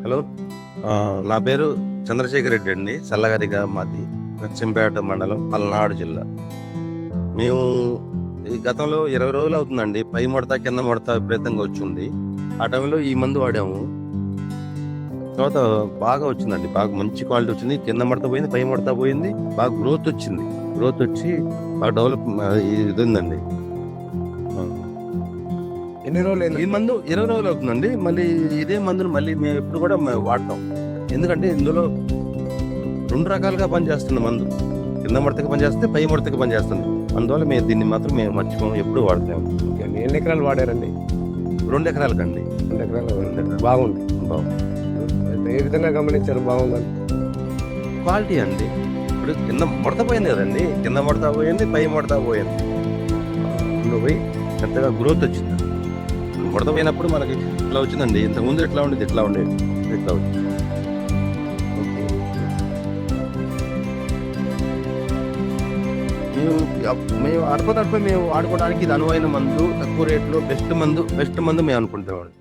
Hello, నా పేరు చంద్రశేఖర్ రెడ్డి అండి. చల్లగారిగా మాది నర్సింపేట మండలం, పల్నాడు జిల్లా. మేము ఈ గతంలో 20 రోజులు అవుతుందండి. పై ముడత కింద ముడత విపరీతంగా వచ్చింది. ఆ టైంలో ఈ మందు వాడాము. తర్వాత బాగా వచ్చిందండి, బాగా మంచి క్వాలిటీ వచ్చింది. కింద ముడత పోయింది, పై ముడత పోయింది. బాగా గ్రోత్ వచ్చింది. గ్రోత్ వచ్చి బాగా డెవలప్ ఇది ఉందండి. ఎన్ని రోజులు ఈ మందు 20 రోజులు అవుతుందండి. మళ్ళీ ఇదే మందును మళ్ళీ మేము ఎప్పుడు కూడా మేము వాడతాం. ఎందుకంటే ఇందులో 2 రకాలుగా పనిచేస్తుంది మందు. కింద ముడతకి పనిచేస్తుంది, పై ముడతకి పనిచేస్తుంది. అందువల్ల మేము దీన్ని మాత్రం మేము మర్చిపోము, ఎప్పుడు వాడతాము. ఎన్ని ఎకరాలు వాడారండి? 2 ఎకరాలకండి. 2 ఎకరాలు బాగుంది. ఏ విధంగా గమనించారు బాగుందని? క్వాలిటీ అండి. ఇప్పుడు కింద ముడత పోయింది కదండి, కింద ముడత పోయింది, పై ముడత పోయింది. అందులో పోయి పెద్దగా గ్రోత్ వచ్చింది. ముడత పోయినప్పుడు మనకి ఇట్లా వచ్చిందండి. ఇంతకుముందు ఎట్లా ఉండేది, ఇట్లా ఉండేది, ఇట్లా వచ్చింది. మేము అడపదడప మేము వాడుకోవడానికి ఇది అనువైన మందు, తక్కువ రేట్లో బెస్ట్ మందు మేము అనుకుంటామండి.